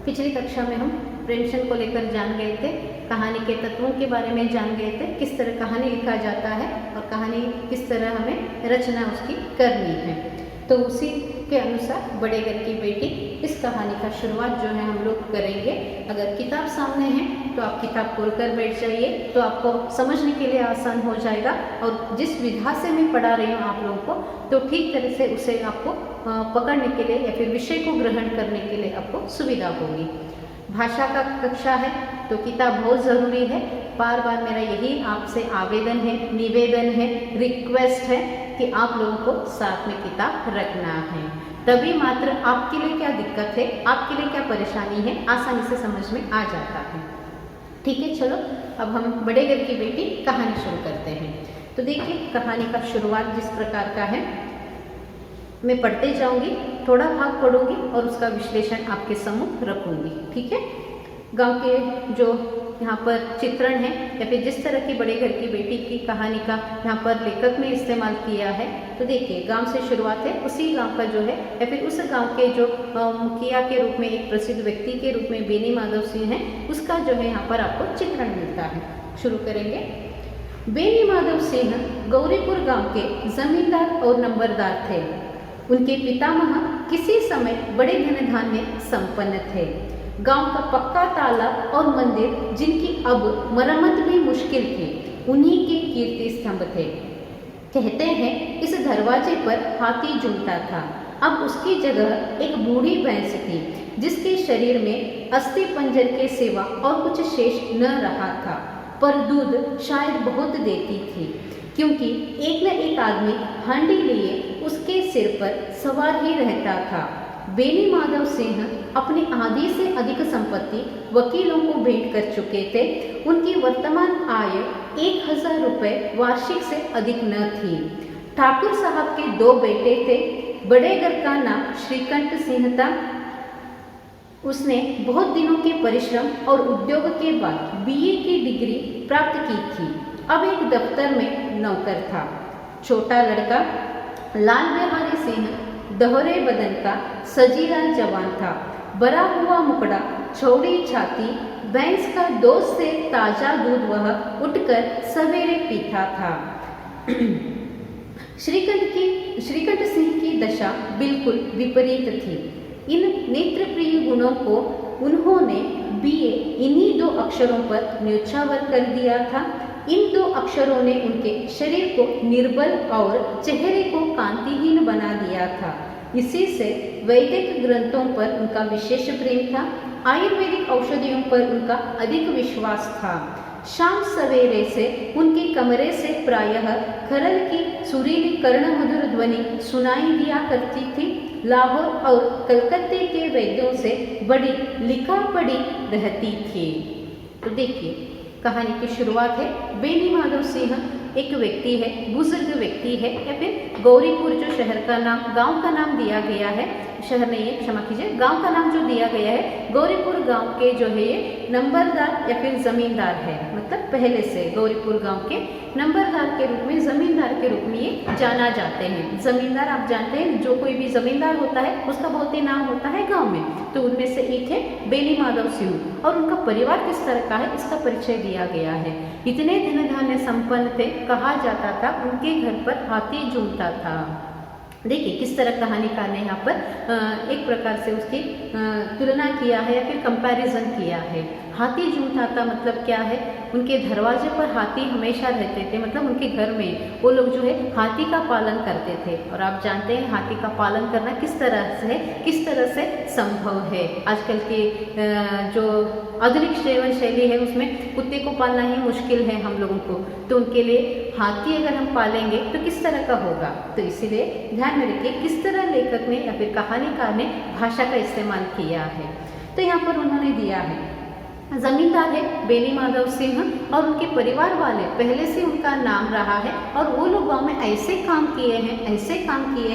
पिछली कक्षा में हम प्रेमचंद को लेकर जान गए थे, कहानी के तत्वों के बारे में जान गए थे, किस तरह कहानी लिखा जाता है और कहानी किस तरह हमें रचना उसकी करनी है। तो उसी के अनुसार बड़े घर की बेटी इस कहानी का शुरुआत जो है हम लोग करेंगे। अगर किताब सामने है तो आप किताब खोलकर बैठ जाइए, तो आपको समझने के लिए आसान हो जाएगा। और जिस विधा से मैं पढ़ा रही हूँ आप लोगों को, तो ठीक तरह से उसे आपको पकड़ने के लिए या फिर विषय को ग्रहण करने के लिए आपको सुविधा होगी। भाषा का कक्षा है तो किताब बहुत ज़रूरी है। बार बार मेरा यही आपसे आवेदन है, निवेदन है, रिक्वेस्ट है कि आप लोगों को साथ में किताब रखना है। तभी मात्र आपके लिए क्या दिक्कत है, आपके लिए क्या परेशानी है, आसानी से समझ में आ जाता है। ठीक है, चलो अब हम बड़े घर की बेटी कहानी शुरू करते हैं। तो देखिए, कहानी का शुरुआत जिस प्रकार का है, मैं पढ़ते जाऊंगी, थोड़ा भाग पढ़ूंगी और उसका विश्लेषण आपके सम्मुख रखूंगी। ठीक है, गांव के जो यहाँ पर चित्रण है या फिर जिस तरह की बड़े घर की बेटी की कहानी का यहाँ पर लेखक ने इस्तेमाल किया है, तो देखिए गांव से शुरुआत है। उसी गांव का जो है या फिर उस गांव के जो मुखिया के रूप में, एक प्रसिद्ध व्यक्ति के रूप में बेनी माधव सिंह है, उसका जो है यहाँ पर आपको चित्रण मिलता है। शुरू करेंगे। बेनी माधव सिंह गौरीपुर गाँव के जमींदार और नंबरदार थे। उनके पितामह किसी समय बड़े धन धान्य संपन्न थे। गांव का पक्का तालाब और मंदिर, जिनकी अब मरम्मत भी मुश्किल थी, उन्हीं के कीर्ति स्तंभ थे। कहते हैं इस दरवाजे पर हाथी झूमता था। अब उसकी जगह एक बूढ़ी भैंस थी, जिसके शरीर में अस्थि पंजर के सिवा और कुछ शेष न रहा था, पर दूध शायद बहुत देती थी, क्योंकि एक न एक आदमी हांडी लिए उसके सिर पर सवार ही रहता था। बेनी माधव सिंह अपनी आधी से अधिक संपत्ति वकीलों को भेंट कर चुके थे। उनकी वर्तमान आय 1000 रुपये वार्षिक से अधिक न थी। ठाकुर साहब के 2 बेटे थे। बड़े घर का नाम श्रीकंठ सिंह था। उसने बहुत दिनों के परिश्रम और उद्योग के बाद बीए की डिग्री प्राप्त की थी। अब एक दफ्तर में नौकर था। छोटा लड़का लाल बिहारी सिंह दोहरे बदन का सजीला जवान था। भरा हुआ मुकड़ा, चौड़ी छाती, भैंस का 2 से ताजा दूध वह उठकर सवेरे पीता था। श्रीकंठ सिंह की दशा बिल्कुल विपरीत थी। इन नेत्रप्रिय गुणों को उन्होंने बीए इन्हीं 2 अक्षरों पर न्योछावर कर दिया था। इन 2 अक्षरों ने उनके शरीर को निर्बल और चेहरे को कांतिहीन बना दिया था। इसी से वैदिक ग्रंथों पर उनका विशेष प्रेम था। आयुर्वेदिक औषधियों पर उनका अधिक विश्वास था। शाम सवेरे से उनके कमरे से प्रायः खरल की सुरीली कर्णमधुर ध्वनि सुनाई दिया करती थी। लाहौर और कलकत्ते के वैद्यों से बड़ी लिखा पढ़ी रहती थी। तो देखिए, कहानी की शुरुआत है। बेनी माधव सिंह एक व्यक्ति है, बुजुर्ग व्यक्ति है, या फिर गौरीपुर जो शहर का नाम, गांव का नाम दिया गया है, शहर नहीं है, क्षमा कीजिए, गांव का नाम जो दिया गया है, गौरीपुर गांव के जो है ये नंबरदार या फिर जमींदार है। मतलब पहले से गौरीपुर गांव के नंबरदार के रूप में, जमींदार के रूप में ये जाना जाते हैं। जमींदार आप जानते हैं, जो कोई भी जमींदार होता है उसका बहुत ही नाम होता है गाँव में। तो उनमें से एक है बेनी माधव सिंह, और उनका परिवार किस तरह का है इसका परिचय दिया गया है। इतने धन धान्य संपन्न थे, कहा जाता था उनके घर पर हाथी झूमता था। देखिए किस तरह कहानीकार ने यहाँ पर एक प्रकार से उसकी तुलना किया है या फिर कंपैरिजन किया है। हाथी झूमता था मतलब क्या है, उनके दरवाजे पर हाथी हमेशा रहते थे, मतलब उनके घर में वो लोग जो है हाथी का पालन करते थे। और आप जानते हैं हाथी का पालन करना किस तरह से है, किस तरह से संभव है। आजकल के जो आधुनिक जीवन शैली है उसमें कुत्ते को पालना ही मुश्किल है हम लोगों को, तो उनके लिए हाथी अगर हम पालेंगे तो किस तरह का होगा। तो इसीलिए ध्यान में रखिए किस तरह लेखक ने या फिर कहानीकार ने भाषा का इस्तेमाल किया है। तो यहाँ पर उन्होंने दिया है जमींदार है बेनी माधव सिंह, और उनके परिवार वाले पहले से उनका नाम रहा है, और वो लोग गांव में ऐसे काम किए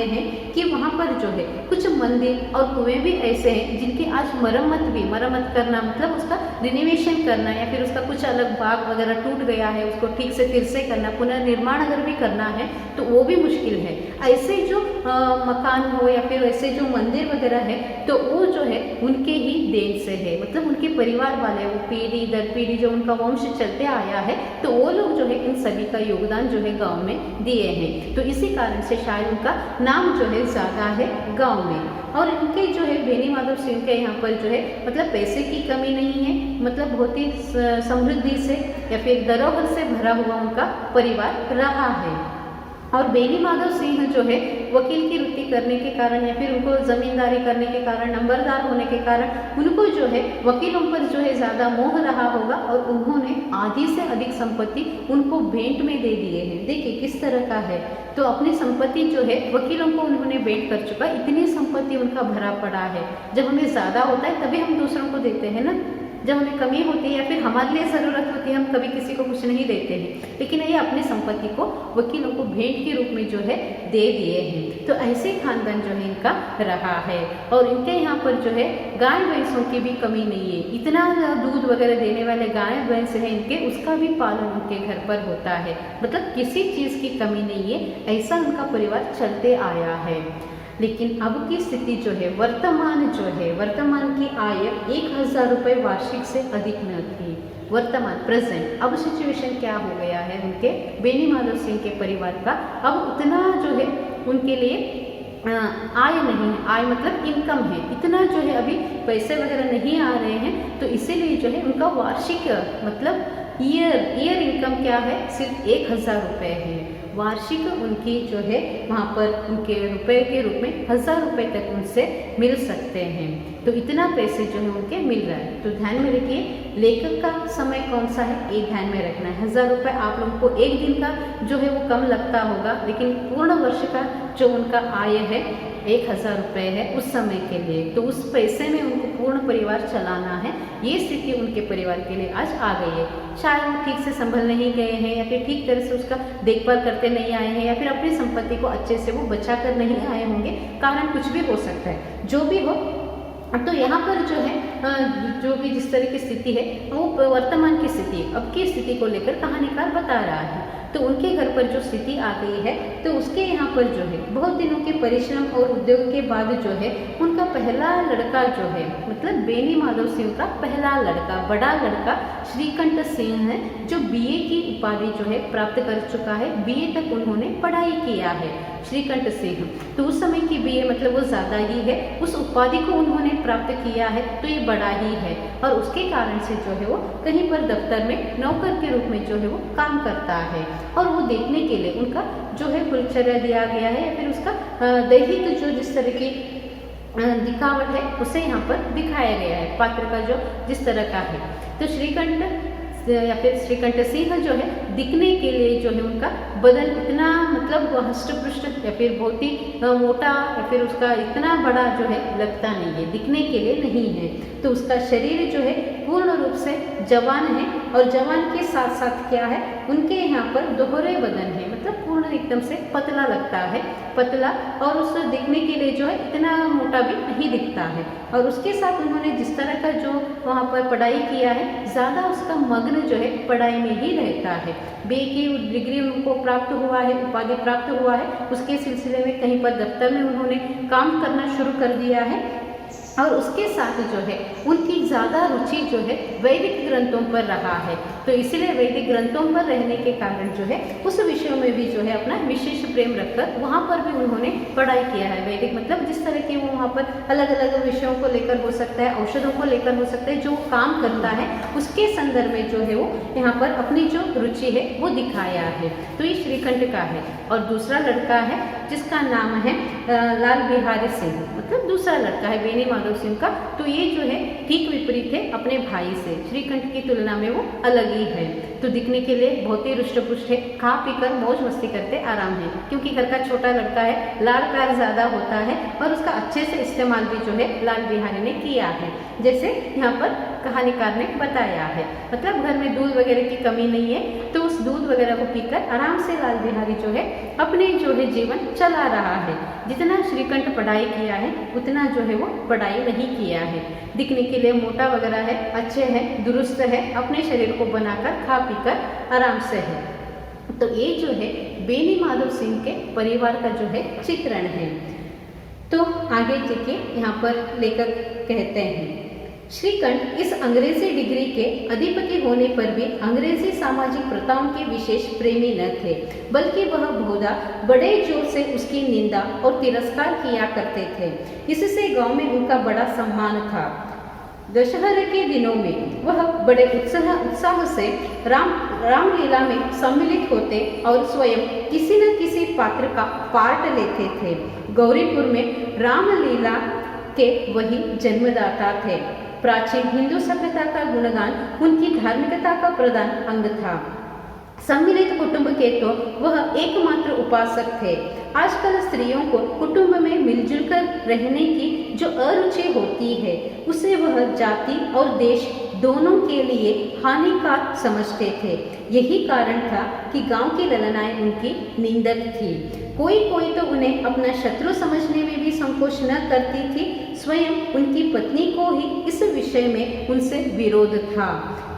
हैं कि वहाँ पर जो है कुछ मंदिर और कुएं भी ऐसे हैं जिनकी आज मरम्मत करना मतलब उसका रिनोवेशन करना या फिर उसका कुछ अलग भाग वगैरह टूट गया है उसको ठीक से फिर से करना, पुनर्निर्माण अगर भी करना है तो वो भी मुश्किल है। ऐसे जो मकान हो या फिर ऐसे जो मंदिर वगैरह है, तो वो जो है उनके ही देन से है, मतलब उनके परिवार वाले, वो पीढ़ी दर पीढ़ी जो उनका वंश चलते आया है, तो वो लोग जो है इन सभी का योगदान जो है गांव में दिए हैं। तो इसी कारण से शायद उनका नाम जो है ज़्यादा है गांव में। और इनके जो है बेनी माधव सिंह के यहाँ पर जो है मतलब पैसे की कमी नहीं है, मतलब बहुत ही समृद्धि से या फिर धरोहर से भरा हुआ उनका परिवार रहा है। और बेनी माधव सिंह जो है वकील की वृत्ति करने के कारण या फिर उनको जमींदारी करने के कारण, नंबरदार होने के कारण उनको जो है वकीलों पर जो है ज़्यादा मोह रहा होगा और उन्होंने आधी से अधिक संपत्ति उनको भेंट में दे दिए हैं। देखिए किस तरह का है, तो अपनी संपत्ति जो है वकीलों को उन्होंने भेंट कर चुका, इतनी संपत्ति उनका भरा पड़ा है। जब हमें ज़्यादा होता है तभी हम दूसरों को देते हैं ना, जब हमें कमी होती है या फिर हमारे लिए ज़रूरत होती है हम कभी किसी को कुछ नहीं देते हैं, लेकिन ये अपनी संपत्ति को वकीलों को भेंट के रूप में जो है दे दिए हैं। तो ऐसे खानदान जो है इनका रहा है। और इनके यहाँ पर जो है गाय भैंसों की भी कमी नहीं है, इतना दूध वगैरह देने वाले गाय भैंस हैं इनके, उसका भी पालन उनके घर पर होता है, मतलब किसी चीज़ की कमी नहीं है, ऐसा उनका परिवार चलते आया है। लेकिन अब की स्थिति जो है वर्तमान की आय 1000 रुपये वार्षिक से अधिक न थी। वर्तमान प्रेजेंट अब सिचुएशन क्या हो गया है उनके बेनी माधव सिंह के परिवार का, अब उतना जो है उनके लिए आय नहीं है, आय मतलब इनकम है, इतना जो है अभी पैसे वगैरह नहीं आ रहे हैं, तो इसीलिए जो है उनका वार्षिक मतलब ईयर इनकम क्या है, सिर्फ 1000 रुपये है। वार्षिक उनकी जो है वहाँ पर उनके रुपए के रूप में 1000 रुपये तक उनसे मिल सकते हैं। तो इतना पैसे जो है उनके मिल रहा है। तो ध्यान में रखिए लेखक का समय कौन सा है, ये ध्यान में रखना है। 1000 रुपये आप लोगों को एक दिन का जो है वो कम लगता होगा, लेकिन पूर्ण वर्ष का जो उनका आय है 1000 रुपये है उस समय के लिए, तो उस पैसे में उनको पूर्ण परिवार चलाना है। ये स्थिति उनके परिवार के लिए आज आ गई है। शायद वो ठीक से संभल नहीं गए हैं या फिर ठीक तरह से उसका देखभाल करते नहीं आए हैं या फिर अपनी संपत्ति को अच्छे से वो बचा कर नहीं आए होंगे, कारण कुछ भी हो सकता है। जो भी हो, तो यहाँ पर जो है जो भी जिस तरह की स्थिति है वो वर्तमान की स्थिति, अब की स्थिति को लेकर कहानीकार बता रहा है। तो उनके घर पर जो स्थिति आ गई है, तो उसके यहाँ पर जो है बहुत दिनों के परिश्रम और उद्योग के बाद जो है उनका पहला लड़का जो है, मतलब बेनी माधव सिंह का पहला लड़का, बड़ा लड़का श्रीकंठ सिंह है, जो बीए की उपाधि जो है प्राप्त कर चुका है। बीए तक उन्होंने पढ़ाई किया है श्रीकंठ सिंह। तो उस समय की बीए मतलब वो ज़्यादा ही है, उस उपाधि को उन्होंने प्राप्त किया है, तो ये बड़ा ही है। और उसके कारण से जो है वो कहीं पर दफ्तर में नौकर के रूप में जो है वो काम करता है। और वो देखने के लिए उनका जो है कुलचर्या दिया गया है या फिर उसका दैहिक जो जिस तरह की दिखावट है उसे यहाँ पर दिखाया गया है, पात्र का जो जिस तरह का है। तो श्रीकंठ या फिर श्रीकंठ सिंह जो है दिखने के लिए जो है उनका बदन इतना मतलब हष्ट पृष्ठ या फिर बहुत ही मोटा या फिर उसका इतना बड़ा जो है लगता नहीं है, दिखने के लिए नहीं है। तो उसका शरीर जो है पूर्ण रूप से जवान है, और जवान के साथ साथ क्या है उनके यहाँ पर दोहरे बदन है, मतलब पूर्ण एकदम से पतला लगता है, पतला, और उस दिखने के लिए जो है इतना मोटा भी नहीं दिखता है। और उसके साथ उन्होंने जिस तरह का जो वहाँ पर पढ़ाई किया है, ज़्यादा उसका मग्न जो है पढ़ाई में ही रहता है। बीए की डिग्री उनको प्राप्त हुआ है, उपाधि प्राप्त हुआ है, उसके सिलसिले में कहीं पर दफ्तर में उन्होंने काम करना शुरू कर दिया है। और उसके साथ जो है उनकी ज़्यादा रुचि जो है वैदिक ग्रंथों पर रहा है। तो इसीलिए वैदिक ग्रंथों पर रहने के कारण जो है उस विषयों में भी जो है अपना विशेष प्रेम रखकर वहाँ पर भी उन्होंने पढ़ाई किया है। वैदिक मतलब जिस तरह के वो वहाँ पर अलग अलग विषयों को लेकर हो सकता है, औषधों को लेकर हो सकता है, जो काम करता है उसके संदर्भ में जो है वो यहाँ पर अपनी जो रुचि है वो दिखाया है। तो ये श्रीकंठ का है। और दूसरा लड़का है जिसका नाम है लाल बिहारी सिंह, मतलब दूसरा लड़का है बेनी माधव सिंह का। तो ये जो है ठीक विपरीत है अपने भाई से, श्रीकंठ की तुलना में वो अलग ही है। तो दिखने के लिए बहुत ही रुष्ट पुष्ट है, खा पीकर मौज मस्ती करते आराम है, क्योंकि घर का छोटा लड़का है, लाड़ प्यार ज़्यादा होता है और उसका अच्छे से इस्तेमाल भी जो है लाल बिहारी ने किया है, जैसे यहाँ पर कहानीकार ने बताया है। मतलब घर में दूध वगैरह की कमी नहीं है, तो उस दूध वगैरह को पीकर आराम से लाल बिहारी जो है अपने जो है जीवन चला रहा है। जितना श्रीकंठ पढ़ाई किया है उतना जो है वो पढ़ाई नहीं किया है। दिखने के लिए मोटा वगैरह है, अच्छे हैं, दुरुस्त है, अपने शरीर को बनाकर खा पीकर आराम से है। तो ये जो है बेनी माधव सिंह के परिवार का जो है चित्रण है। तो आगे देखिए यहाँ पर लेखक कहते हैं, श्रीकंठ इस अंग्रेजी डिग्री के अधिपति होने पर भी अंग्रेजी सामाजिक प्रथाओं के विशेष प्रेमी न थे, बल्कि वह बहुधा बड़े जोर से उसकी निंदा और तिरस्कार किया करते थे। इससे गांव में उनका बड़ा सम्मान था। दशहरे के दिनों में वह बड़े उत्साह से रामलीला में सम्मिलित होते और स्वयं किसी न किसी पात्र का पार्ट लेते थे। गौरीपुर में रामलीला के वही जन्मदाता थे। प्राचीन हिंदू सभ्यता का गुणगान उनकी धार्मिकता का प्रधान अंग था। सम्मिलित कुटुंब के तो वह एकमात्र उपासक थे। आजकल स्त्रियों को कुटुंब में मिलजुल कर रहने की जो अरुचि होती है, उसे वह जाति और देश दोनों के लिए हानिकारक समझते थे। यही कारण था कि गांव की ललनाएं उनकी निंदक थी। कोई कोई तो उन्हें अपना शत्रु समझने में भी संकोच न करती थी। स्वयं उनकी पत्नी को ही इस विषय में उनसे विरोध था।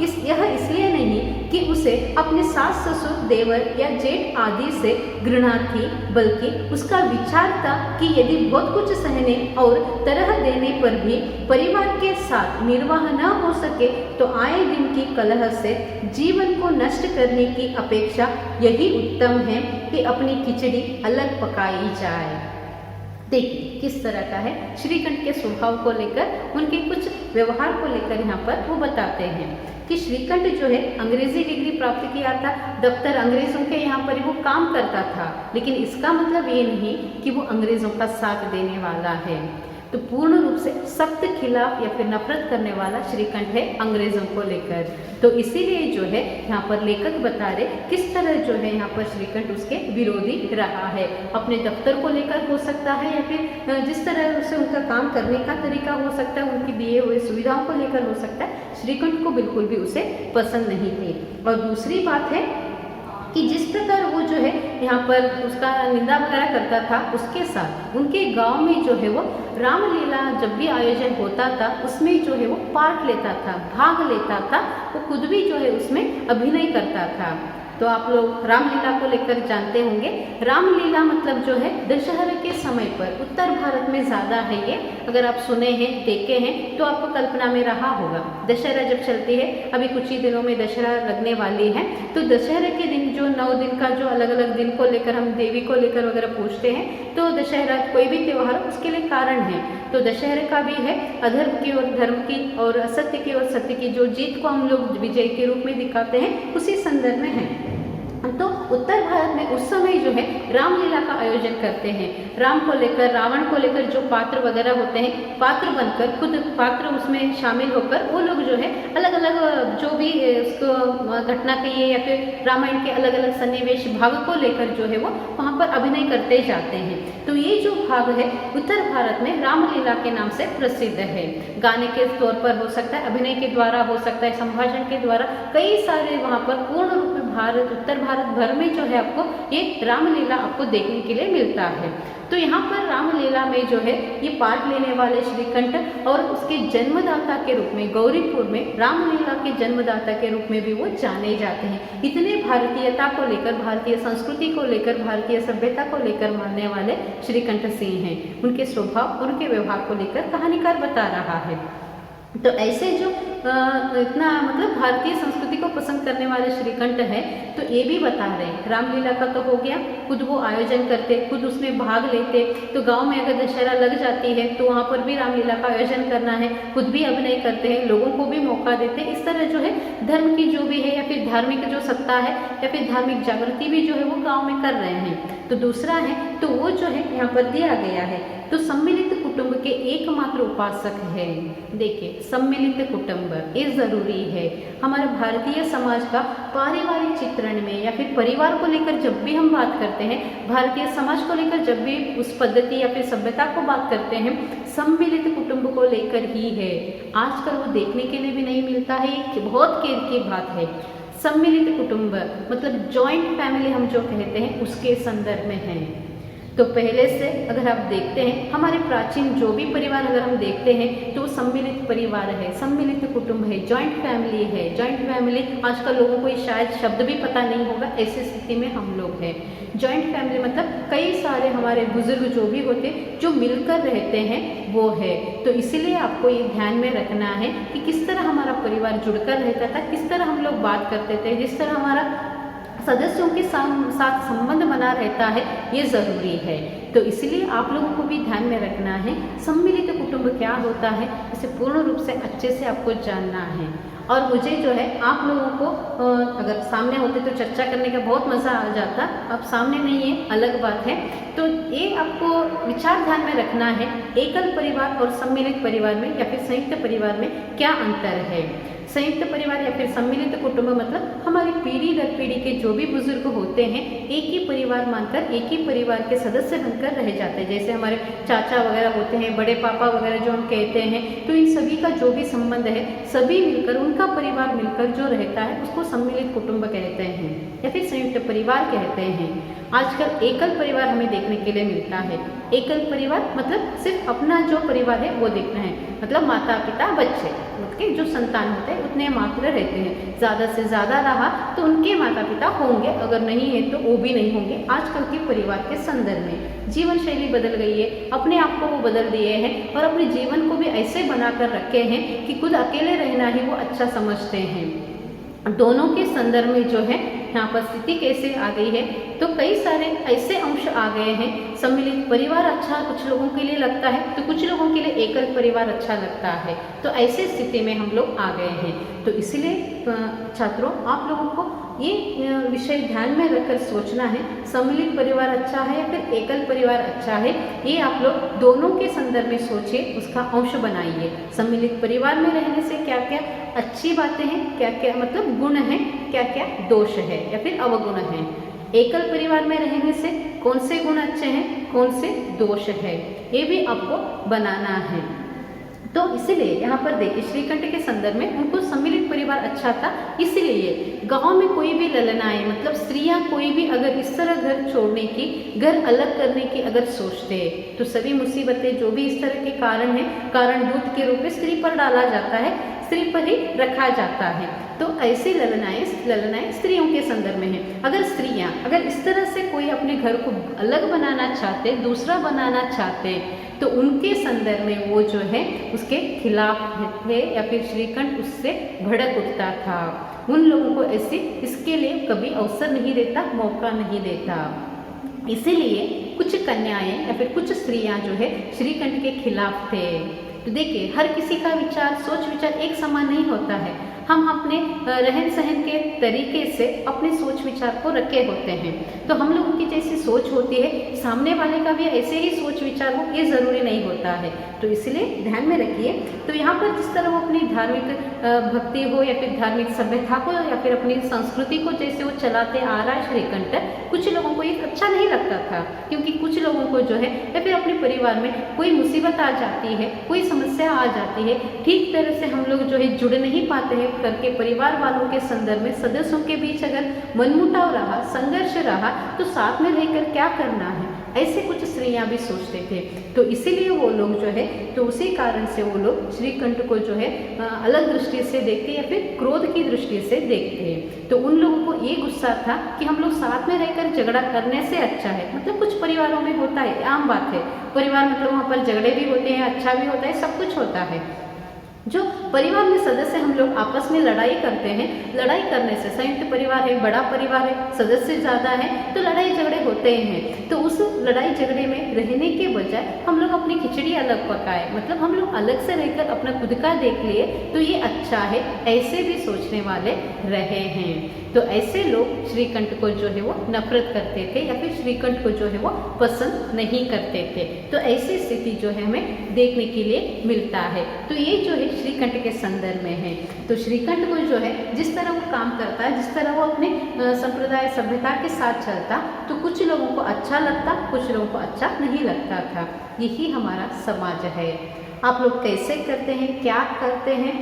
यह इसलिए नहीं कि उसे अपने सास ससुर देवर या जेठ आदि से घृणा थी, बल्कि उसका विचार था कि यदि बहुत कुछ सहने और तरह देने पर भी परिवार के साथ निर्वाह न हो सके तो आए दिन की कलह से जीवन को नष्ट करने की अपेक्षा यही उत्तम है कि अपनी खिचड़ी अलग पकाई जाए। देखिए किस तरह का है श्रीकंठ के स्वभाव को लेकर, उनके कुछ व्यवहार को लेकर यहाँ पर वो बताते हैं कि श्रीकंठ जो है अंग्रेजी डिग्री प्राप्त किया था, दफ्तर अंग्रेजों के यहाँ पर वो काम करता था, लेकिन इसका मतलब ये नहीं कि वो अंग्रेजों का साथ देने वाला है। तो पूर्ण रूप से सख्त खिलाफ या फिर नफरत करने वाला श्रीकंठ है अंग्रेजों को लेकर। तो इसीलिए जो है यहाँ पर लेखक बता रहे किस तरह जो है यहाँ पर श्रीकंठ उसके विरोधी रहा है। अपने दफ्तर को लेकर हो सकता है या फिर जिस तरह से उनका काम करने का तरीका हो सकता है, उनकी दिए हुए सुविधाओं को लेकर हो सकता है, श्रीकंठ को बिल्कुल भी उसे पसंद नहीं थी। और दूसरी बात है कि जिस प्रकार वो जो है यहाँ पर उसका निंदा वगैरह करता था, उसके साथ उनके गांव में जो है वो रामलीला जब भी आयोजन होता था उसमें जो है वो पार्ट लेता था, भाग लेता था, वो खुद भी जो है उसमें अभिनय करता था। तो आप लोग रामलीला को लेकर जानते होंगे। रामलीला मतलब जो है दशहरे के समय पर उत्तर भारत में ज़्यादा है ये, अगर आप सुने हैं देखे हैं तो आपको कल्पना में रहा होगा। दशहरा जब चलती है, अभी कुछ ही दिनों में दशहरा लगने वाली है, तो दशहरे के दिन जो 9 दिन का जो अलग अलग दिन को लेकर हम देवी को लेकर वगैरह पूछते हैं, तो दशहरा कोई भी त्यौहार उसके लिए कारण है। तो दशहरे का भी है अधर्म की और धर्म की और असत्य की और सत्य की जो जीत को हम लोग विजय के रूप में दिखाते हैं, उसी संदर्भ में है। तो उत्तर भारत में उस समय जो है रामलीला का आयोजन करते हैं। राम को लेकर, रावण को लेकर जो पात्र वगैरह होते हैं, पात्र बनकर खुद पात्र उसमें शामिल होकर वो लोग जो है अलग अलग जो भी उसको घटना कहिए या फिर रामायण के अलग अलग सन्निवेश भाग को लेकर जो है वो वहाँ पर अभिनय करते जाते हैं। तो ये जो भाग है उत्तर भारत में रामलीला के नाम से प्रसिद्ध है। गाने के तौर पर हो सकता है, अभिनय के द्वारा हो सकता है, संभाषण के द्वारा, कई सारे वहाँ पर पूर्ण रूप में उत्तर भारत भर में जो है आपको ये रामलीला आपको देखने के लिए मिलता है। तो यहाँ पर रामलीला में जो है ये पार्ट लेने वाले श्रीकंठ और उसके जन्मदाता के रूप में गौरीपुर में रामलीला के जन्मदाता के रूप में भी वो जाने जाते हैं। इतने भारतीयता को लेकर, भारतीय संस्कृति को लेकर, भारतीय सभ्यता को लेकर मानने वाले श्रीकंठ सिंह हैं। उनके स्वभाव और उनके व्यवहार को लेकर कहानीकार बता रहा है। तो ऐसे जो इतना मतलब भारतीय संस्कृति को पसंद करने वाले श्रीकंठ है, तो ये भी बता रहे हैं रामलीला का तो हो गया, खुद वो आयोजन करते, खुद उसमें भाग लेते। तो गांव में अगर दशहरा लग जाती है तो वहाँ पर भी रामलीला का आयोजन करना है, खुद भी अभिनय करते हैं, लोगों को भी मौका देते हैं। इस तरह जो है धर्म की जो भी है या फिर धार्मिक जो सत्ता है या फिर धार्मिक जागृति भी जो है वो गाँव में कर रहे हैं। तो दूसरा है तो वो जो है यहाँ पर दिया गया है, तो सम्मिलित कुटुंब के एकमात्र उपासक है। देखिए सम्मिलित कुटुंब ये जरूरी है। हमारे भारतीय समाज का पारिवारिक चित्रण में या फिर परिवार को लेकर जब भी हम बात करते हैं, भारतीय समाज को लेकर जब भी उस पद्धति या फिर सभ्यता को बात करते हैं, सम्मिलित कुटुंब को लेकर ही है। आजकल वो देखने के लिए भी नहीं मिलता है, ये बहुत खेद की बात है। सम्मिलित कुटुंब मतलब जॉइंट फैमिली हम जो कहते हैं उसके संदर्भ में है। तो तो पहले से अगर आप देखते हैं हमारे प्राचीन जो भी परिवार अगर हम देखते हैं तो सम्मिलित परिवार है, सम्मिलित कुटुंब है, जॉइंट फैमिली है। जॉइंट फैमिली आजकल लोगों को शायद शब्द भी पता नहीं होगा, ऐसी स्थिति में हम लोग हैं। जॉइंट फैमिली मतलब कई सारे हमारे बुजुर्ग जो भी होते जो मिलकर रहते हैं वो है। तो इसीलिए आपको ये ध्यान में रखना है कि किस तरह हमारा परिवार जुड़कर रहता था, किस तरह हम लोग बात करते थे, जिस तरह हमारा सदस्यों के साथ संबंध बना रहता है, ये ज़रूरी है। तो इसलिए आप लोगों को भी ध्यान में रखना है सम्मिलित कुटुंब क्या होता है, इसे पूर्ण रूप से अच्छे से आपको जानना है। और मुझे जो है आप लोगों को अगर सामने होते तो चर्चा करने का बहुत मज़ा आ जाता, अब सामने नहीं है, अलग बात है। तो ये आपको विचार ध्यान में रखना है, एकल परिवार और सम्मिलित परिवार में या फिर संयुक्त परिवार में क्या अंतर है। संयुक्त परिवार या फिर सम्मिलित कुटुंब मतलब हमारी पीढ़ी दर पीढ़ी के जो भी बुजुर्ग होते हैं एक ही परिवार मानकर एक ही परिवार के सदस्य बनकर रह जाते हैं। जैसे हमारे चाचा वगैरह होते हैं, बड़े पापा वगैरह जो हम कहते हैं, तो इन सभी का जो भी संबंध है सभी मिलकर, उनका परिवार मिलकर जो रहता है उसको सम्मिलित कुटुंब कहते हैं या फिर संयुक्त परिवार कहते हैं। आजकल एकल परिवार हमें देखने के लिए मिलता है। एकल परिवार मतलब सिर्फ अपना जो परिवार है वो देखना है, मतलब माता पिता बच्चे उनके जो संतान होते हैं उतने मात्र रहते हैं। ज़्यादा से ज़्यादा रहा तो उनके माता पिता होंगे, अगर नहीं है तो वो भी नहीं होंगे। आजकल के परिवार के संदर्भ में जीवन शैली बदल गई है, अपने आप को वो बदल दिए हैं और अपने जीवन को भी ऐसे बना कर रखे हैं कि खुद अकेले रहना ही वो अच्छा समझते हैं। दोनों के संदर्भ में जो है यहाँ पर स्थिति कैसे आ गई है, तो कई सारे ऐसे अंश आ गए हैं। सम्मिलित परिवार अच्छा कुछ लोगों के लिए लगता है तो कुछ लोगों के लिए एकल परिवार अच्छा लगता है, तो ऐसे स्थिति में हम लोग आ गए हैं। तो इसलिए छात्रों आप लोगों को ये विषय ध्यान में रखकर सोचना है, सम्मिलित परिवार अच्छा है या फिर एकल परिवार अच्छा है, ये आप लोग दोनों के संदर्भ में सोचिए, उसका अंश बनाइए। सम्मिलित परिवार में रहने से क्या क्या अच्छी बातें हैं, क्या क्या मतलब गुण हैं, क्या क्या दोष है या फिर अवगुण है। एकल परिवार में रहने से कौन से गुण अच्छे हैं, कौन से दोष है, ये भी आपको बनाना है। तो इसीलिए यहाँ पर देखिए श्रीकंठ के संदर्भ में उनको सम्मिलित परिवार अच्छा था, इसलिए गांव में कोई भी ललनाएं मतलब स्त्रियां कोई भी अगर इस तरह घर छोड़ने की, घर अलग करने की अगर सोचते तो सभी मुसीबतें जो भी इस तरह के कारण हैं, कारण दूत के रूप में स्त्री पर डाला जाता है, स्त्री पर ही रखा जाता है। तो ऐसी ललनाएं स्त्रियों के संदर्भ में है। अगर स्त्रियां अगर इस तरह से कोई अपने घर को अलग बनाना चाहते, दूसरा बनाना चाहते, तो उनके संदर्भ में वो जो है उसके खिलाफ थे या फिर श्रीकंठ उससे भड़क उठता था। उन लोगों को ऐसे इसके लिए कभी अवसर नहीं देता, मौका नहीं देता। इसीलिए कुछ कन्याएं या फिर कुछ स्त्रियां जो है श्रीकंठ के खिलाफ थे। तो देखिए हर किसी का विचार, सोच विचार एक समान नहीं होता है। हम अपने रहन सहन के तरीके से अपने सोच विचार को रखे होते हैं, तो हम लोगों की जैसी सोच होती है सामने वाले का भी ऐसे ही सोच विचार हो, ये ज़रूरी नहीं होता है। तो इसलिए ध्यान में रखिए। तो यहाँ पर जिस तरह वो अपनी धार्मिक भक्ति हो या फिर धार्मिक सभ्यता को या फिर अपनी संस्कृति को जैसे वो चलाते आ रहा है श्रीकंठ, कुछ लोगों को ये अच्छा नहीं लगता था, क्योंकि कुछ लोगों को जो है या फिर अपने परिवार में कोई मुसीबत आ जाती है, कोई समस्या आ जाती है, ठीक तरह से हम लोग जो है जुड़ नहीं पाते हैं करके परिवार वालों के संदर्भ में सदस्यों के बीच अगर मनमुटाव रहा, संघर्ष रहा, तो साथ में रहकर क्या करना है, ऐसे कुछ स्त्रियां भी सोचते थे। तो इसीलिए वो लोग जो है तो उसी कारण से वो लोग श्रीकंठ को जो है अलग दृष्टि से देखते या फिर क्रोध की दृष्टि से देखते हैं। तो उन लोगों को ये गुस्सा था कि हम लोग साथ में रहकर झगड़ा करने से अच्छा है, मतलब कुछ परिवारों में होता है, आम बात है, परिवार मतलब वहाँ पर झगड़े भी होते हैं, अच्छा भी होता है, सब कुछ होता है। जो परिवार में सदस्य हम लोग आपस में लड़ाई करते हैं, लड़ाई करने से संयुक्त परिवार है, बड़ा परिवार है, सदस्य ज़्यादा है, तो लड़ाई झगड़े होते हैं। तो उस लड़ाई झगड़े में रहने के बजाय हम लोग अपनी खिचड़ी अलग पकाए, मतलब हम लोग अलग से रहकर अपना खुद का देख लिए तो ये अच्छा है, ऐसे भी सोचने वाले रहे हैं। तो ऐसे लोग श्रीकंठ को जो है वो नफरत करते थे या फिर श्रीकंठ को जो है वो पसंद नहीं करते थे। तो ऐसी स्थिति जो है हमें देखने के लिए मिलता है। तो ये जो है श्रीकंठ के संदर्भ में है। तो श्रीकंठ को जो है जिस तरह वो काम करता है, जिस तरह वो अपने संप्रदाय सभ्यता के साथ चलता, तो कुछ लोगों को अच्छा लगता, कुछ लोगों को अच्छा नहीं लगता था। यही हमारा समाज है। आप लोग कैसे करते हैं, क्या करते हैं,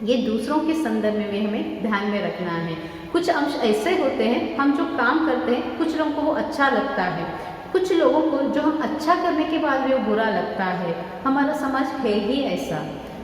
ये दूसरों के संदर्भ में भी हमें ध्यान में रखना है। कुछ अंश ऐसे होते हैं, हम जो काम करते हैं कुछ लोगों को वो अच्छा लगता है, कुछ लोगों को जो हम अच्छा करने के बाद भी वो बुरा लगता है, हमारा समाज है ही ऐसा।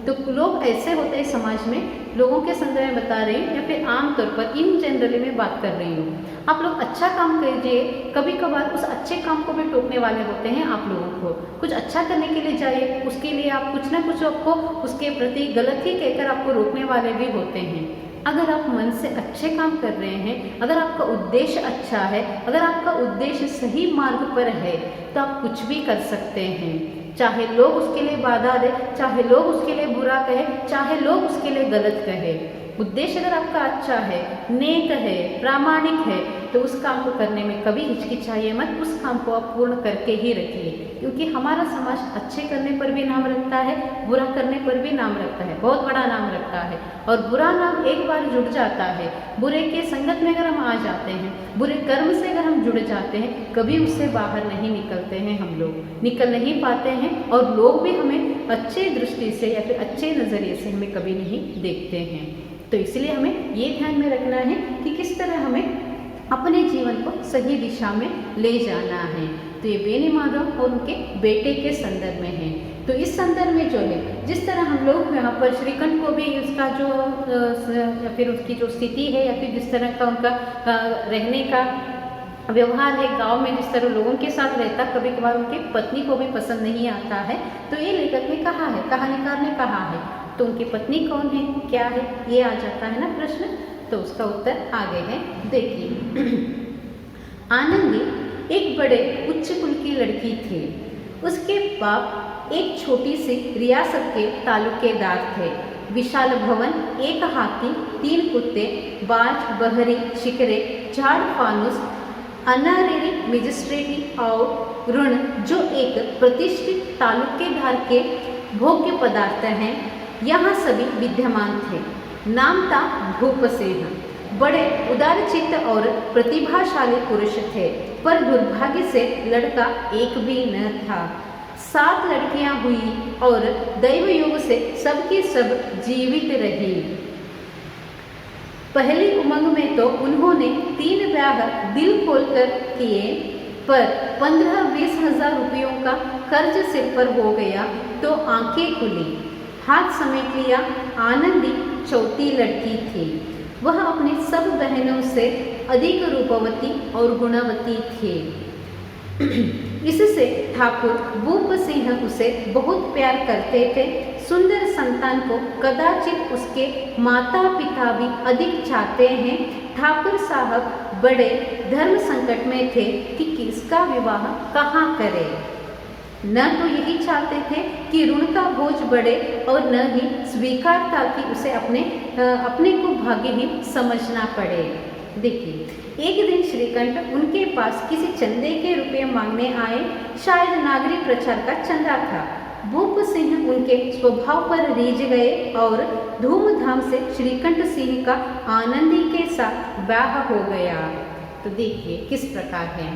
तो लोग ऐसे होते हैं समाज में, लोगों के संदर्भ में बता रही हूँ या फिर आमतौर पर इन जनरली में बात कर रही हूँ। आप लोग अच्छा काम कीजिए, कभी कभार उस अच्छे काम को भी टोकने वाले होते हैं। आप लोगों को कुछ अच्छा करने के लिए जाइए, उसके लिए आप कुछ ना कुछ आपको उसके प्रति गलत ही कहकर आपको रोकने वाले भी होते हैं। अगर आप मन से अच्छे काम कर रहे हैं, अगर आपका उद्देश्य अच्छा है, अगर आपका उद्देश्य सही मार्ग पर है, तो आप कुछ भी कर सकते हैं। चाहे लोग उसके लिए बाधा दे, चाहे लोग उसके लिए बुरा कहे, चाहे लोग उसके लिए गलत कहे। उद्देश्य अगर आपका अच्छा है, नेक है, प्रामाणिक है, तो उस काम को करने में कभी हिचकिचाइए मत, उस काम को आप पूर्ण करके ही रखिए। क्योंकि हमारा समाज अच्छे करने पर भी नाम रखता है, बुरा करने पर भी नाम रखता है, बहुत बड़ा नाम रखता है। और बुरा नाम एक बार जुड़ जाता है, बुरे के संगत में अगर हम आ जाते हैं, बुरे कर्म से अगर हम जुड़ जाते हैं, कभी उससे बाहर नहीं निकलते हैं। हम लोग निकल नहीं पाते हैं और लोग भी हमें अच्छे दृष्टि से या फिर अच्छे नज़रिए से हमें कभी नहीं देखते हैं। तो इसलिए हमें ये ध्यान में रखना है कि किस तरह हमें अपने जीवन को सही दिशा में ले जाना है। तो ये बेनी माधव और उनके बेटे के संदर्भ में है। तो इस संदर्भ में जो है, जिस तरह हम लोग यहाँ पर श्रीकंठ को भी उसका जो या फिर उसकी जो स्थिति है या फिर जिस तरह का उनका रहने का व्यवहार है, गांव में जिस तरह लोगों के साथ रहता, कभी कभार उनके पत्नी को भी पसंद नहीं आता है। तो ये लेखक ने कहा है, कहानीकार ने कहा है। तो उनकी पत्नी कौन है, क्या है, ये आ जाता है ना प्रश्न। तो उसका उत्तर आगे है, देखिए। आनंदी एक बड़े उच्च कुल की लड़की थी। उसके बाप एक छोटी सी रियासत के तालुकेदार थे। विशाल भवन, एक हाथी, 3 कुत्ते, बाज, बहरी, शिकरे, झाड़, फानुस, अनारेरी मजिस्ट्रेटी और ऋण, जो एक प्रतिष्ठित तालुकेदार के भोग्य पदार्थ हैं, यहाँ सभी विद्यमान थे। नाम था भूप सिंह। बड़े उदारचित्त और प्रतिभाशाली पुरुष थे, पर दुर्भाग्य से लड़का एक भी न था। 7 लड़कियां हुई और दैव योग से सबकी सब जीवित रही। पहली उमंग में तो उन्होंने 3 ब्याह दिल खोलकर किए, पर 15-20 हजार रुपयों का कर्ज सिर पर हो गया तो आंखें खुली, हाथ समेट लिया। आनंदी चौथी लड़की थी। वह अपनी सब बहनों से अधिक रूपवती और गुणवती थी। इससे ठाकुर भूप सिंह उसे बहुत प्यार करते थे। सुंदर संतान को कदाचित उसके माता पिता भी अधिक चाहते हैं। ठाकुर साहब बड़े धर्म संकट में थे कि किसका विवाह कहाँ करें। न तो यही चाहते थे कि ऋण का बोझ बढ़े और न ही स्वीकार था कि उसे अपने को भाग्यहीन समझना पड़े। देखिए, एक दिन श्रीकंठ उनके पास किसी चंदे के रुपये मांगने आए। शायद नागरिक प्रचार का चंदा था। भूप सिंह उनके स्वभाव पर रीझ गए और धूमधाम से श्रीकंठ सिंह का आनंदी के साथ ब्याह हो गया। तो देखिए किस प्रकार है,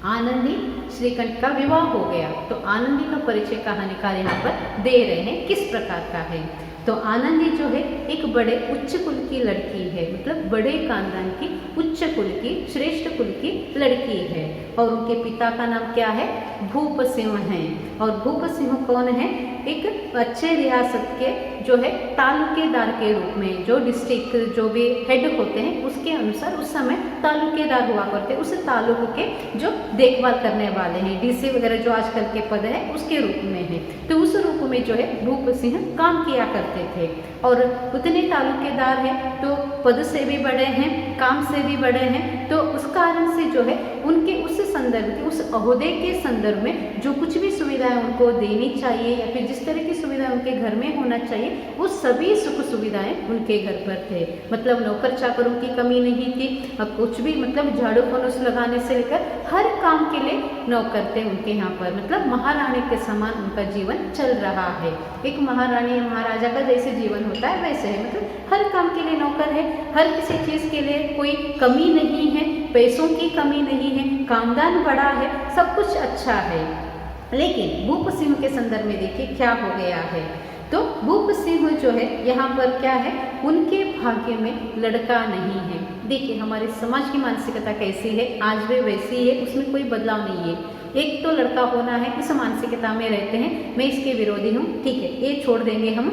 आनंदी श्रीकंठ का विवाह हो गया। तो आनंदी का परिचय कहानीकार यहाँ पर दे रहे हैं, किस प्रकार का है। तो आनंदी जो है एक बड़े उच्च कुल की लड़की है, मतलब बड़े खानदान की, उच्च कुल की, श्रेष्ठ कुल की लड़की है। और उनके पिता का नाम क्या है, भूप सिंह है। और भूप सिंह कौन है, एक अच्छे रियासत के जो है तालुकेदार के रूप में, जो डिस्ट्रिक्ट जो भी हेड होते हैं उसके अनुसार उस समय तालुकेदार हुआ करते, उस तालुक के जो देखभाल करने वाले हैं, डीसी वगैरह जो आजकल के पद है उसके रूप में है। तो उस रूप में जो है भूप सिंह काम किया करते थे। और उतने तालुकेदार हैं तो पद से भी बड़े हैं, काम से भी बड़े हैं। तो उस कारण से जो है उनके उस संदर्भ के, उस ओहदे के संदर्भ में जो कुछ भी सुविधाएं उनको देनी चाहिए या फिर जिस तरह की सुविधाएं उनके घर में होना चाहिए, वो सभी सुख सुविधाएं उनके घर पर थे। मतलब नौकर चाकरों की कमी नहीं थी। अब कुछ भी, मतलब झाड़ू फनुस लगाने से लेकर हर काम के लिए नौकर थे उनके यहाँ पर। मतलब महारानी के समान उनका जीवन चल रहा है। एक महारानी महाराजा का जैसे जीवन होता है वैसे है, मतलब हर काम के लिए नौकर है, हर किसी चीज़ के लिए कोई कमी नहीं है, पैसों की कमी नहीं है, खानदान बड़ा है, सब कुछ अच्छा है। लेकिन भूप सिंह के संदर्भ में देखिए क्या हो गया है। तो भूप सिंह जो है यहाँ पर क्या है, उनके भाग्य में लड़का नहीं है। देखिए हमारे समाज की मानसिकता कैसी है, आज भी वैसी है, उसमें कोई बदलाव नहीं है। एक तो लड़का होना है, इस मानसिकता में रहते हैं, मैं इसके विरोधी हूँ, ठीक है ये छोड़ देंगे हम।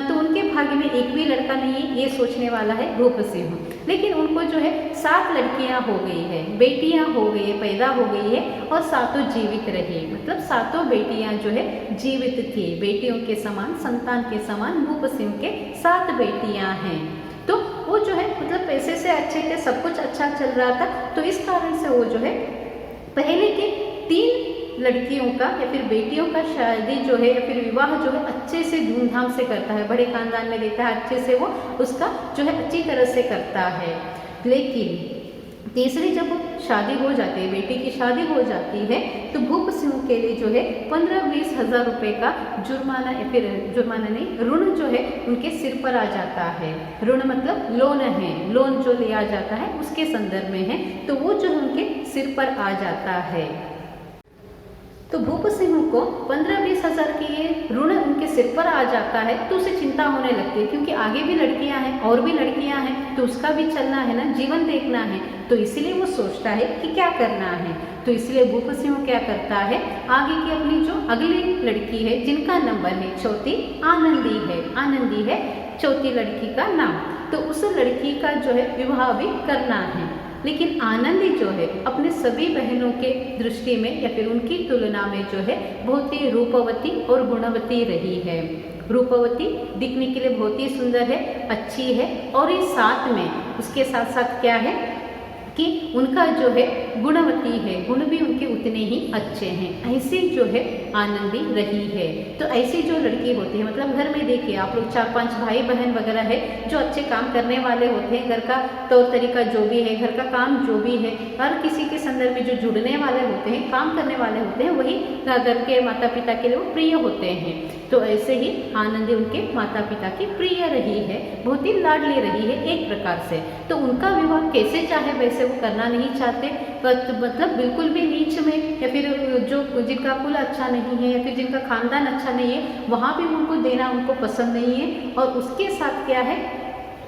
तो उनके भाग्य में एक भी लड़का नहीं है, ये सोचने वाला है रूप सिंह। लेकिन उनको जो है 7 लड़कियां हो गई है, बेटियां हो गई है, पैदा हो गई है और 7 जीवित रही, मतलब 7 बेटियां जो है जीवित थी, बेटियों के समान, संतान के समान भूप सिंह के 7 बेटियां हैं। तो वो जो है मतलब पैसे से अच्छे थे, सब कुछ अच्छा चल रहा था, तो इस कारण से वो जो है पहले के 3 लड़कियों का या फिर बेटियों का शादी जो है या फिर विवाह जो है अच्छे से धूमधाम से करता है, बड़े खानदान में देता है, अच्छे से वो उसका जो है अच्छी तरह से करता है। लेकिन तीसरी जब शादी हो जाती है, बेटी की शादी हो जाती है, तो भूप सिंह के लिए जो है 15-20 हज़ार रुपये का जुर्माना या फिर जुर्माना नहीं, ऋण जो है उनके सिर पर आ जाता है। ऋण मतलब लोन है, लोन जो लिया जाता है उसके संदर्भ में है, तो वो जो उनके सिर पर आ जाता है। तो भूप सिंह को 15-20 हज़ार की ये ऋण उनके सिर पर आ जाता है, तो उसे चिंता होने लगती है, क्योंकि आगे भी लड़कियां हैं और भी लड़कियां हैं, तो उसका भी चलना है ना, जीवन देखना है, तो इसीलिए वो सोचता है कि क्या करना है। तो इसलिए भूप सिंह क्या करता है, आगे की अपनी जो अगली लड़की है जिनका नंबर है चौथी, आनंदी है चौथी लड़की का नाम, तो उस लड़की का जो है विवाह भी करना है। लेकिन आनंदी जो है अपने सभी बहनों के दृष्टि में या फिर उनकी तुलना में जो है बहुत ही रूपवती और गुणवती रही है। रूपवती दिखने के लिए बहुत ही सुंदर है, अच्छी है, और ये साथ में उसके साथ साथ क्या है कि उनका जो है गुणवती है, गुण भी उनके उतने ही अच्छे हैं। ऐसी जो है आनंदी रही है। तो ऐसी जो लड़की होती है, मतलब घर में देखिए आप लोग 4-5 भाई बहन वगैरह है जो अच्छे काम करने वाले होते हैं, घर का तौर तरीका जो भी है, घर का काम जो भी है, हर किसी के संदर्भ में जो जुड़ने वाले होते हैं, काम करने वाले होते हैं, वही घर के माता पिता के लिए वो प्रिय होते हैं। तो ऐसे ही आनंदी उनके माता पिता की प्रिय रही है, बहुत ही लाडली रही है एक प्रकार से। तो उनका विवाह कैसे चाहे वैसे वो करना नहीं चाहते, मतलब बिल्कुल भी नीच में या फिर जो जिनका कुल अच्छा नहीं है या फिर जिनका खानदान अच्छा नहीं है वहाँ भी उनको देना उनको पसंद नहीं है। और उसके साथ क्या है,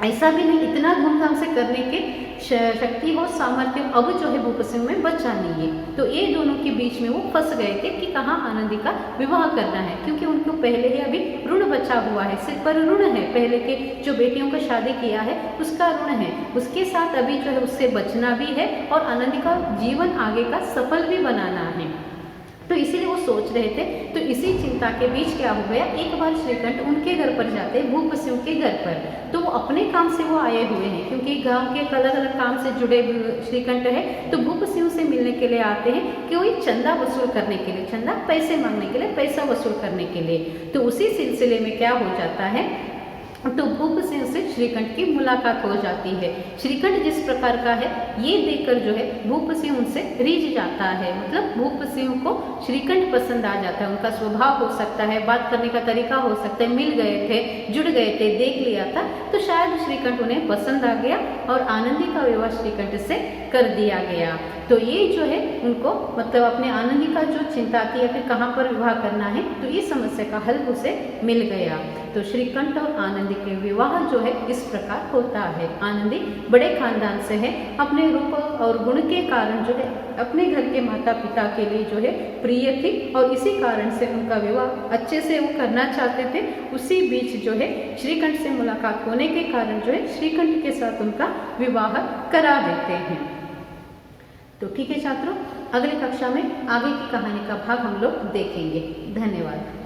ऐसा भी नहीं इतना धूमधाम से करने के शक्ति हो, सामर्थ्य अब जो है भूप सिंह में बचा नहीं है। तो ये दोनों के बीच में वो फंस गए थे कि कहाँ आनंदी का विवाह करना है, क्योंकि उनको पहले ही अभी ऋण बचा हुआ है, सिर पर ऋण है, पहले के जो बेटियों का शादी किया है उसका ऋण है, उसके साथ अभी जो है उससे बचना भी है और आनंदी का जीवन आगे का सफल भी बनाना है। तो इसीलिए वो सोच रहे थे। तो इसी चिंता के बीच क्या हो गया, एक बार श्रीकंठ उनके घर पर जाते, भूप सिंह के घर पर। तो वो अपने काम से वो आए हुए हैं, क्योंकि गांव के अलग अलग काम से जुड़े श्रीकंठ है, तो भूप सिंह से मिलने के लिए आते हैं कि वही चंदा वसूल करने के लिए, चंदा पैसे मांगने के लिए, पैसा वसूल करने के लिए। तो उसी सिलसिले में क्या हो जाता है, तो भूप सिंह से श्रीकंठ की मुलाकात हो जाती है। श्रीकंठ जिस प्रकार का है ये देखकर जो है भूप सिंह उनसे रीझ जाता है, मतलब भूप सिंह को श्रीकंठ पसंद आ जाता है, उनका स्वभाव हो सकता है, बात करने का तरीका हो सकता है, मिल गए थे, जुड़ गए थे, देख लिया था, तो शायद श्रीकंठ उन्हें पसंद आ गया और आनंदी का विवाह श्रीकंठ से कर दिया गया। तो ये जो है उनको मतलब अपने आनंदी का जो चिंता थी या फिर कहाँ पर विवाह करना है, तो ये समस्या का हल उसे मिल गया। तो श्रीकंठ और आनंदी के विवाह जो है इस प्रकार होता है। आनंदी बड़े खानदान से है, अपने रूप और गुण के कारण जो है अपने घर के माता पिता के लिए जो है प्रिय थी और इसी कारण से उनका विवाह अच्छे से वो करना चाहते थे। उसी बीच जो है श्रीकंठ से मुलाकात होने के कारण जो है श्रीकंठ के साथ उनका विवाह करा देते हैं। तो ठीक है छात्रों, अगली कक्षा में आगे की कहानी का भाग हम लोग देखेंगे। धन्यवाद।